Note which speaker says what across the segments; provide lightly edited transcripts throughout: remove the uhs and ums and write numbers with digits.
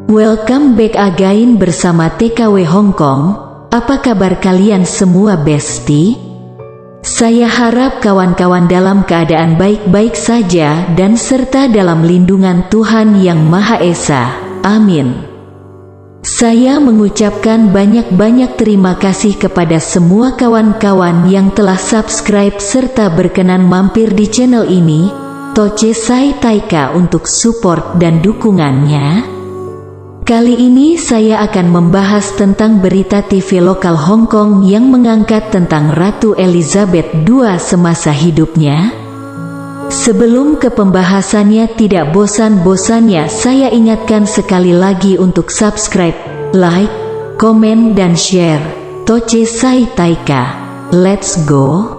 Speaker 1: Welcome back again bersama TKW Hong Kong. Apa kabar kalian semua bestie? Saya harap kawan-kawan dalam keadaan baik-baik saja dan serta dalam lindungan Tuhan Yang Maha Esa. Amin. Saya mengucapkan banyak-banyak terima kasih kepada semua kawan-kawan yang telah subscribe serta berkenan mampir di channel ini, Toche Sai Taika, untuk support dan dukungannya. Kali ini saya akan membahas tentang berita TV lokal Hong Kong yang mengangkat tentang Ratu Elizabeth II semasa hidupnya. Sebelum ke pembahasannya, tidak bosan-bosannya saya ingatkan sekali lagi untuk subscribe, like, komen, dan share. Toche Sai Taika. Let's go!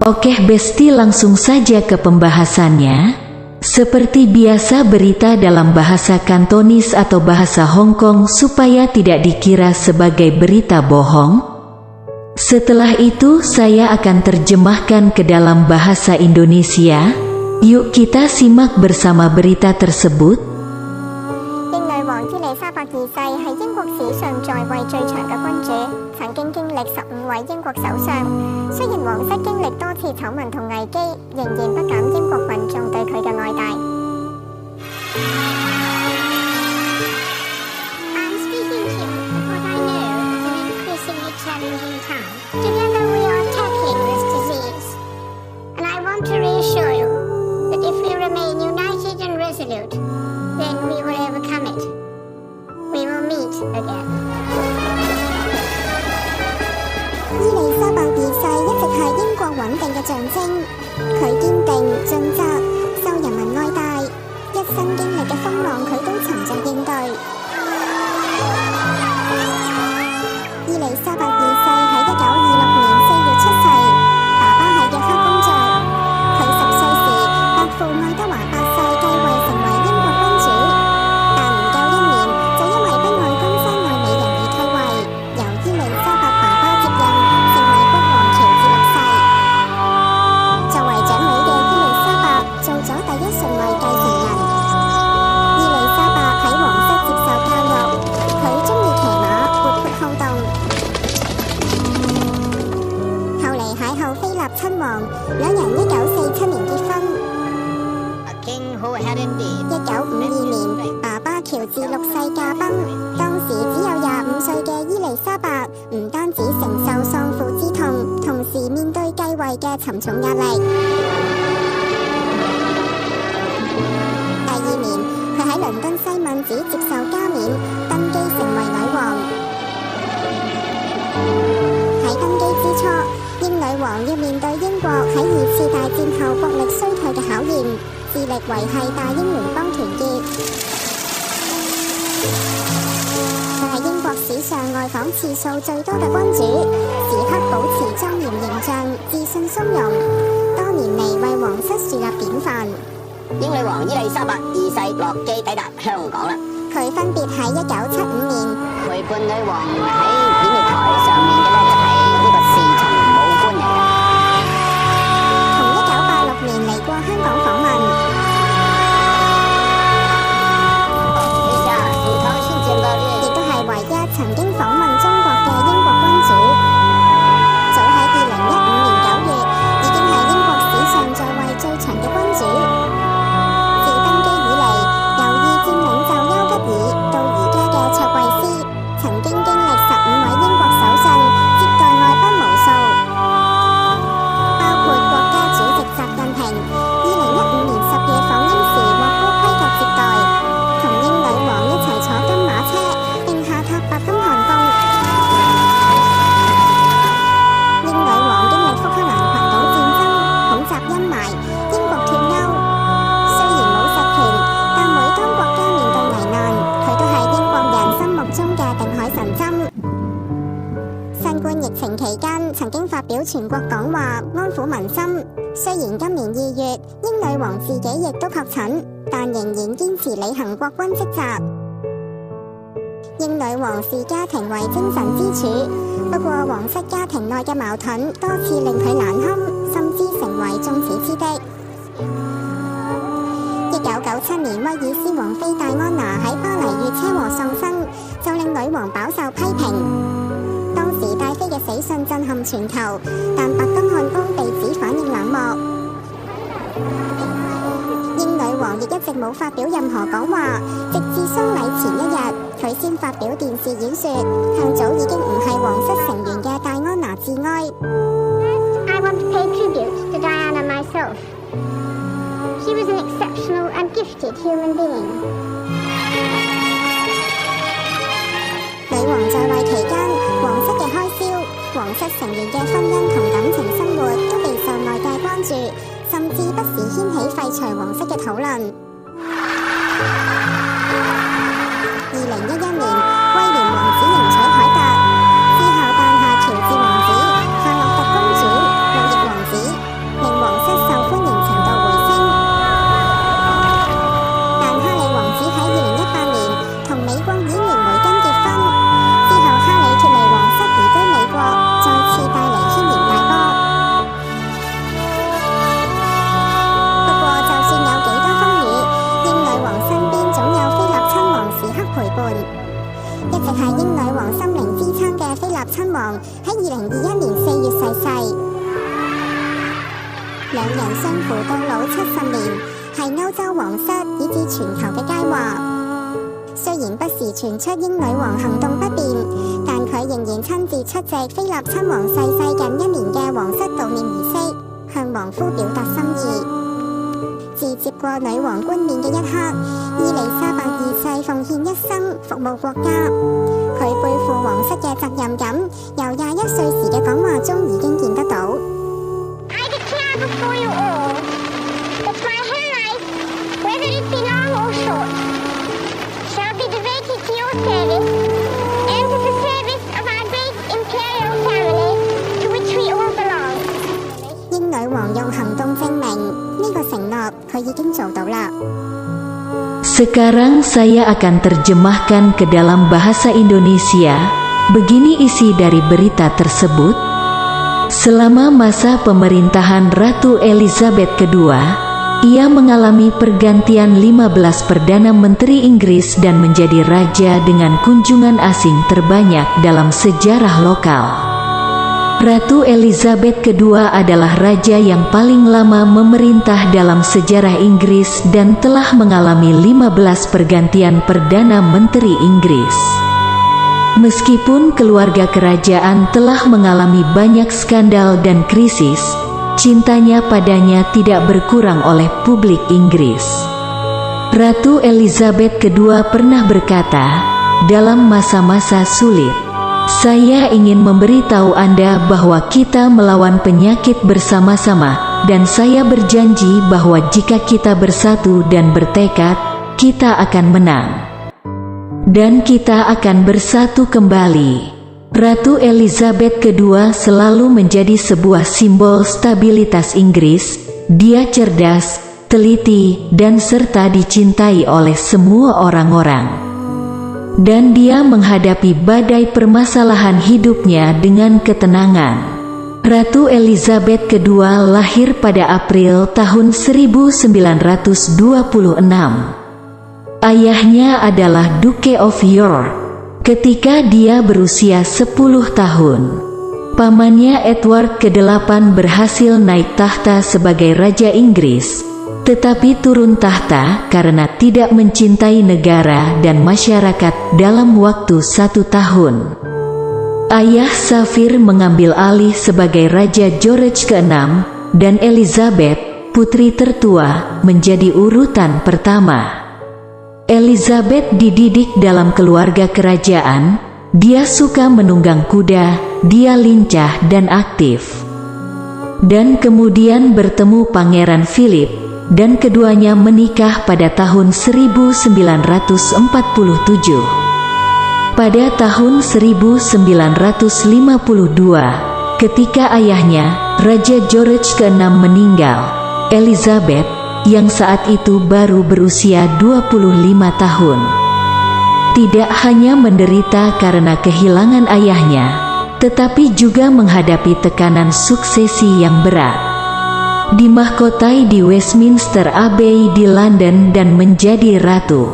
Speaker 1: Oke bestie, langsung saja ke pembahasannya. Seperti biasa, berita dalam bahasa Kantonis atau bahasa Hong Kong supaya tidak dikira sebagai berita bohong. Setelah itu saya akan terjemahkan ke dalam bahasa Indonesia. Yuk kita simak bersama berita tersebut.
Speaker 2: 英女王伊麗莎白二世係英國史上在位最長嘅君主，曾經經歷15位英國首相。雖然皇室經歷多次醜聞同危機，仍然不減英國民眾對佢嘅愛戴。I'm speaking to you because I know it's an increasingly challenging time. Together we are tackling this disease. And I want to reassure you that if we remain united and resolute, then we will overcome it. We will meet again. 伊麗莎白二世一直係英國穩定嘅象徵，佢堅定盡責，受人民愛戴，一生經歷嘅風浪佢都沉着應對。伊麗莎白二世喺1926年4月出世，爸爸係約克公爵。佢10歲時，伯父愛德華8世繼位成為英國君主，但唔夠1年就因為不愛江山愛美人而退位，由伊麗莎白爸爸接任，成為國王喬治6世。作為長女嘅伊麗莎白做咗第一順位繼承人。伊麗莎白喺皇室接受教育，佢鍾意騎馬，活潑好動。後嚟邂逅菲臘親王，兩人1947年結婚。1952年，爸爸喬治6世駕崩，當時只有25歲嘅伊麗莎白唔單止承受喪父之痛，同時面對繼位嘅沉重壓力。第2年，佢喺倫敦西敏寺接受加冕，登基成為女王。喺登基之初，英女王要面對英國喺2次大戰後國力衰退嘅考驗，致力維繫大英聯邦團結。佢係英國史上外訪次數最多嘅君主，時刻保持莊嚴形象，自信從容，多年嚟為皇室樹立典範。
Speaker 3: 英女王伊麗莎白二世落機抵達香港啦。
Speaker 2: 佢分別喺1975年
Speaker 3: 陪伴女王喺演繹台上面嘅呢，就係呢個侍從武官嚟嘅，
Speaker 2: 同1986年嚟過香港訪問。亦都係唯一曾經訪問中國嘅英國君主。早喺2015年9月，已經係英國史上在位最長嘅君主。自登基以嚟，由二戰領袖丘吉爾到而家嘅卓慧思，曾經經歷15位英國首相，接待外賓無數，包括國家主席習近平。2015年10夜訪英時獲高規格接待，同英女王一齊坐金馬車，並下榻白金漢宮。英女王經歷福克蘭群島戰爭、恐襲陰霾、英國脫歐。雖然冇實權，但每當國家面對危難，佢都係英國人心目中嘅定海神針。新冠疫情期間，曾經發表全國講話，安撫民心。雖雖然今年2月，英女王自己亦都確診，但仍然堅持履行國君職責。英女王視家庭為精神支柱，不過皇室家庭內嘅矛盾多次令佢難堪，甚至成為眾矢之的。1997年，威爾斯王妃戴安娜喺巴黎遇車禍喪生，就令女王飽受批評。當時戴妃嘅死訊震撼全球，但白金漢宮被指反應冷漠。英女王亦一直冇發表任何講話，直至喪禮前一日，佢先發表電視演說，向早已經唔係皇室成員嘅戴安娜致哀。
Speaker 4: I want to pay tribute to Diana myself. She was an exceptional and gifted human being.
Speaker 2: 女王在位期間，皇室嘅開銷、皇室成員嘅婚姻同感情生活都備受外界關注，甚至不時掀起廢除皇室嘅討論。2011年，威廉王子迎娶凱特，之後誕下喬治王子、夏洛特公主、路易王子，令皇室受歡迎程度回升。但哈利王子喺2018年同美國演員梅根結婚，之後哈利脫離皇室移居美國，再次帶嚟軒然大波。不過就算有幾多風雨，英女王身邊總有菲臘親王時刻陪伴。一直係英女王心靈支撐嘅菲臘親王喺2021年4月逝世，兩人相扶到老70年，係歐洲皇室以至全球嘅佳話。雖然不時傳出英女王行動不便，但佢仍然親自出席菲臘親王逝世近1年嘅皇室悼念儀式，向王夫表達心意。自接過女王冠冕嘅一刻，伊麗莎白2世奉獻一生服務國家。佢背負皇室嘅責任感，由21歲時嘅講話中已經見得到。
Speaker 4: I declare before you all that my whole life, whether it be long or short, shall be devoted to your service and to the service of our great imperial family to which we all belong.
Speaker 2: 英女王用行動證明呢個承諾佢已經做到啦。
Speaker 1: Sekarang saya akan terjemahkan ke dalam bahasa Indonesia. Begini isi dari berita tersebut. Selama masa pemerintahan Ratu Elizabeth II, ia mengalami pergantian 15 Perdana Menteri Inggris dan menjadi raja dengan kunjungan asing terbanyak dalam sejarah lokal. Ratu Elizabeth II adalah raja yang paling lama memerintah dalam sejarah Inggris dan telah mengalami 15 pergantian Perdana Menteri Inggris. Meskipun keluarga kerajaan telah mengalami banyak skandal dan krisis, cintanya padanya tidak berkurang oleh publik Inggris. Ratu Elizabeth II pernah berkata, dalam masa-masa sulit, saya ingin memberitahu Anda bahwa kita melawan penyakit bersama-sama, dan saya berjanji bahwa jika kita bersatu dan bertekad, kita akan menang. Dan kita akan bersatu kembali. Ratu Elizabeth II selalu menjadi sebuah simbol stabilitas Inggris. Dia cerdas, teliti, dan serta dicintai oleh semua orang-orang. Dan dia menghadapi badai permasalahan hidupnya dengan ketenangan. Ratu Elizabeth II lahir pada April tahun 1926. Ayahnya adalah Duke of York ketika dia berusia 10 tahun. Pamannya Edward ke-8 berhasil naik tahta sebagai Raja Inggris, tetapi turun tahta karena tidak mencintai negara dan masyarakat dalam waktu 1 tahun. Ayah Safir mengambil alih sebagai Raja George ke-6 dan Elizabeth, putri tertua, menjadi urutan pertama. Elizabeth dididik dalam keluarga kerajaan, dia suka menunggang kuda, dia lincah dan aktif. Dan kemudian bertemu Pangeran Philip, dan keduanya menikah pada tahun 1947. Pada tahun 1952, Ketika ayahnya, Raja George ke-6 meninggal, Elizabeth, yang saat itu baru berusia 25 tahun, tidak hanya menderita karena kehilangan ayahnya, tetapi juga menghadapi tekanan suksesi yang berat. Dimahkotai di Westminster Abbey di London dan menjadi ratu.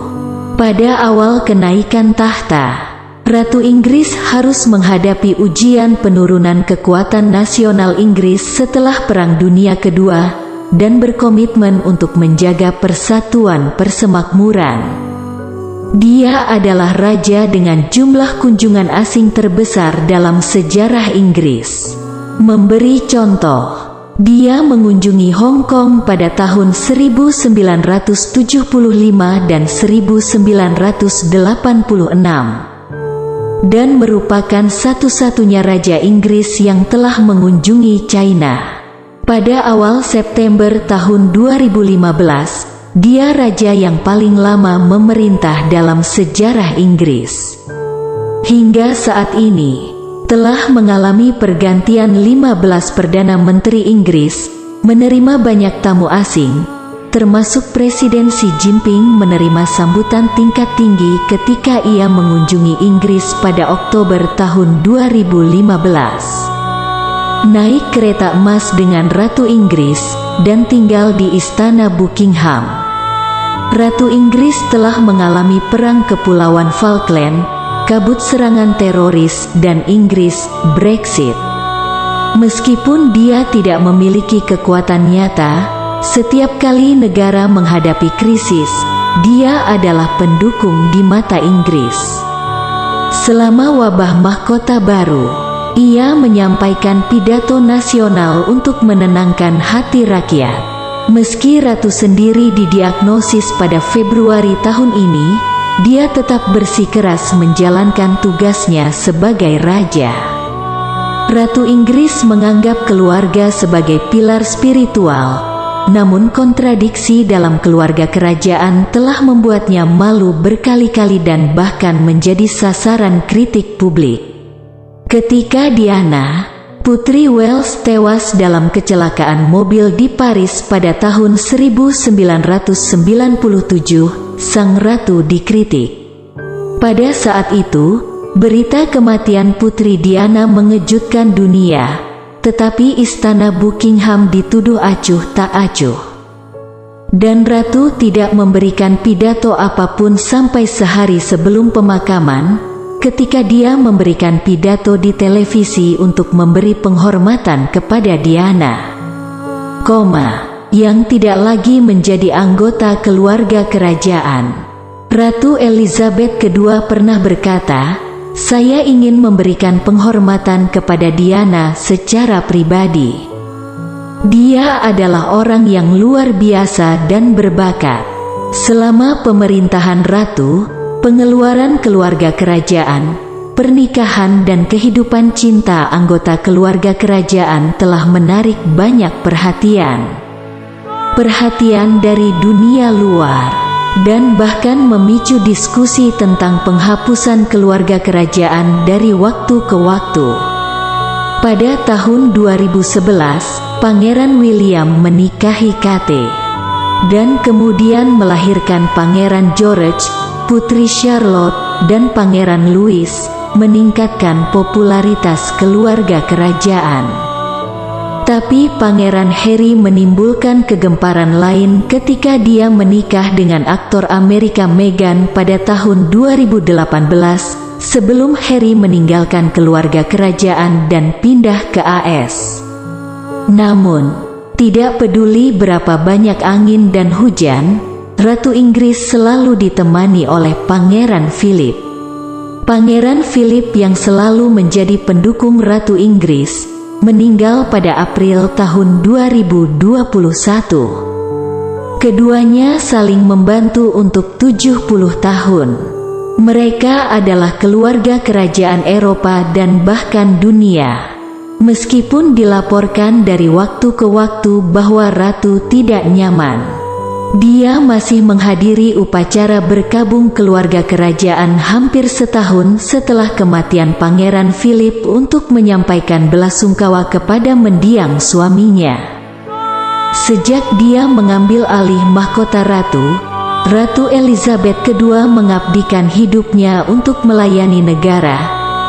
Speaker 1: Pada awal kenaikan tahta, Ratu Inggris harus menghadapi ujian penurunan kekuatan nasional Inggris setelah Perang Dunia Kedua dan berkomitmen untuk menjaga persatuan persemakmuran. Dia adalah raja dengan jumlah kunjungan asing terbesar dalam sejarah Inggris. Memberi contoh, dia mengunjungi Hong Kong pada tahun 1975 dan 1986, dan merupakan satu-satunya raja Inggris yang telah mengunjungi China. Pada awal September tahun 2015, dia raja yang paling lama memerintah dalam sejarah Inggris. Hingga saat ini, telah mengalami pergantian 15 Perdana Menteri Inggris, menerima banyak tamu asing, termasuk Presiden Xi Jinping menerima sambutan tingkat tinggi ketika ia mengunjungi Inggris pada Oktober tahun 2015. Naik kereta emas dengan Ratu Inggris, dan tinggal di Istana Buckingham. Ratu Inggris telah mengalami perang Kepulauan Falkland, kabut serangan teroris, dan Inggris Brexit. Meskipun dia tidak memiliki kekuatan nyata, setiap kali negara menghadapi krisis, dia adalah pendukung di mata Inggris. Selama wabah mahkota baru, ia menyampaikan pidato nasional untuk menenangkan hati rakyat. Meski ratu sendiri didiagnosis pada Februari tahun ini, dia tetap bersikeras menjalankan tugasnya sebagai raja. Ratu Inggris menganggap keluarga sebagai pilar spiritual, namun kontradiksi dalam keluarga kerajaan telah membuatnya malu berkali-kali dan bahkan menjadi sasaran kritik publik. Ketika Diana, Putri Wales, tewas dalam kecelakaan mobil di Paris pada tahun 1997, sang ratu dikritik. Pada saat itu, berita kematian Putri Diana mengejutkan dunia, tetapi Istana Buckingham dituduh acuh tak acuh. Dan ratu tidak memberikan pidato apapun sampai sehari sebelum pemakaman, ketika dia memberikan pidato di televisi untuk memberi penghormatan kepada Diana, yang tidak lagi menjadi anggota keluarga kerajaan. Ratu Elizabeth II pernah berkata, "Saya ingin memberikan penghormatan kepada Diana secara pribadi. Dia adalah orang yang luar biasa dan berbakat." Selama pemerintahan ratu, pengeluaran keluarga kerajaan, pernikahan dan kehidupan cinta anggota keluarga kerajaan telah menarik banyak perhatian. Perhatian dari dunia luar, dan bahkan memicu diskusi tentang penghapusan keluarga kerajaan dari waktu ke waktu. Pada tahun 2011, Pangeran William menikahi Kate, dan kemudian melahirkan Pangeran George, Putri Charlotte, dan Pangeran Louis, meningkatkan popularitas keluarga kerajaan. Tapi Pangeran Harry menimbulkan kegemparan lain ketika dia menikah dengan aktor Amerika Meghan pada tahun 2018, sebelum Harry meninggalkan keluarga kerajaan dan pindah ke AS. Namun, tidak peduli berapa banyak angin dan hujan, Ratu Inggris selalu ditemani oleh Pangeran Philip. Pangeran Philip yang selalu menjadi pendukung Ratu Inggris, meninggal pada April tahun 2021. Keduanya saling membantu untuk 70 tahun. Mereka adalah keluarga kerajaan Eropa dan bahkan dunia. Meskipun dilaporkan dari waktu ke waktu bahwa Ratu tidak nyaman, Dia masih menghadiri upacara berkabung keluarga kerajaan hampir setahun setelah kematian Pangeran Philip untuk menyampaikan belasungkawa kepada mendiang suaminya. Sejak dia mengambil alih mahkota ratu, Ratu Elizabeth II mengabdikan hidupnya untuk melayani negara,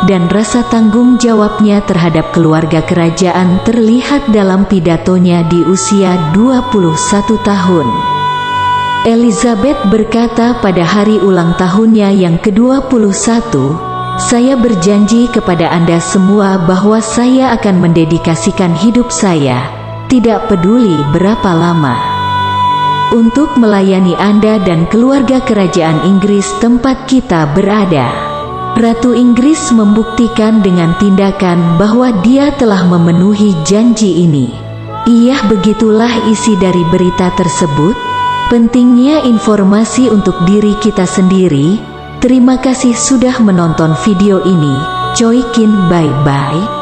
Speaker 1: dan rasa tanggung jawabnya terhadap keluarga kerajaan terlihat dalam pidatonya di usia 21 tahun. Elizabeth berkata pada hari ulang tahunnya yang ke-21, "Saya berjanji kepada Anda semua bahwa saya akan mendedikasikan hidup saya, tidak peduli berapa lama, untuk melayani Anda dan keluarga kerajaan Inggris tempat kita berada." Ratu Inggris membuktikan dengan tindakan bahwa dia telah memenuhi janji ini. Begitulah isi dari berita tersebut. Pentingnya informasi untuk diri kita sendiri. Terima kasih sudah menonton video ini. Choi Kin, bye-bye.